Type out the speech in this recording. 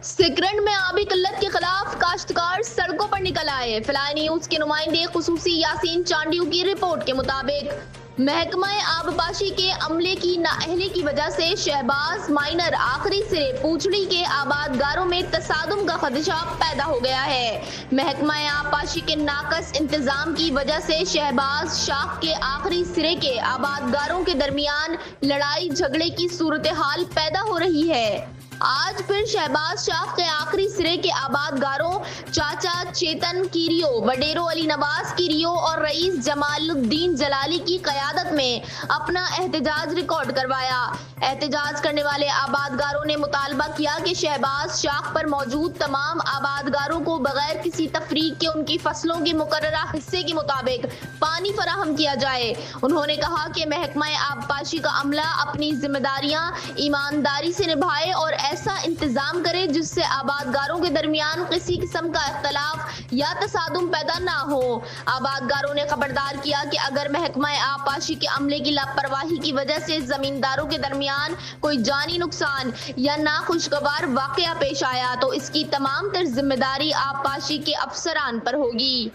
सिकरन में आबी किल्लत के खिलाफ काश्तकार सड़कों पर निकल आए। फिलहाल न्यूज के नुमाइंदे खुसूसी यासीन चांडियो की रिपोर्ट के मुताबिक महकमा आबपाशी के अमले की नाअहली की वजह से शहबाज माइनर आखिरी सिरे पूछड़ी के आबादगारों में तसादुम का खदशा पैदा हो गया है। महकमा आबपाशी के नाकस इंतजाम की वजह से शहबाज शाख के आखिरी सिरे के आबादगारों के दरमियान लड़ाई झगड़े की सूरत हाल पैदा हो रही है। आज फिर शहबाज शाख के आखिरी सिरे के आबादगारों चाचा चेतन कीरियो, वडेरो अली नवाज कीरियो और रईस जमालुद्दीन जलाली की क़यादत में अपना एहतजाज रिकॉर्ड करवाया। एहतजाज करने वाले आबादगारों ने मुतालबा किया कि शहबाज शाख पर मौजूद तमाम आबादगारों को बगैर किसी तफरीक के उनकी फसलों के मुकर्ररा हिस्से के मुताबिक पानी फराहम किया जाए। उन्होंने कहा कि महकमा आबपाशी का अमला अपनी जिम्मेदारियां ईमानदारी से निभाए और ऐसा इंतजाम करे जिससे आबादगारों के दरमियान किसी किस्म का इख्तलाफ या तसादुम पैदा ना हो। आबादगारों ने खबरदार किया कि अगर महकमा आबपाशी के अमले की लापरवाही की वजह से जमींदारों के दरमियान कोई जानी नुकसान या नाखुशगवार वाकया पेश आया तो इसकी तमाम तर जिम्मेदारी आबपाशी के अफसरान पर होगी।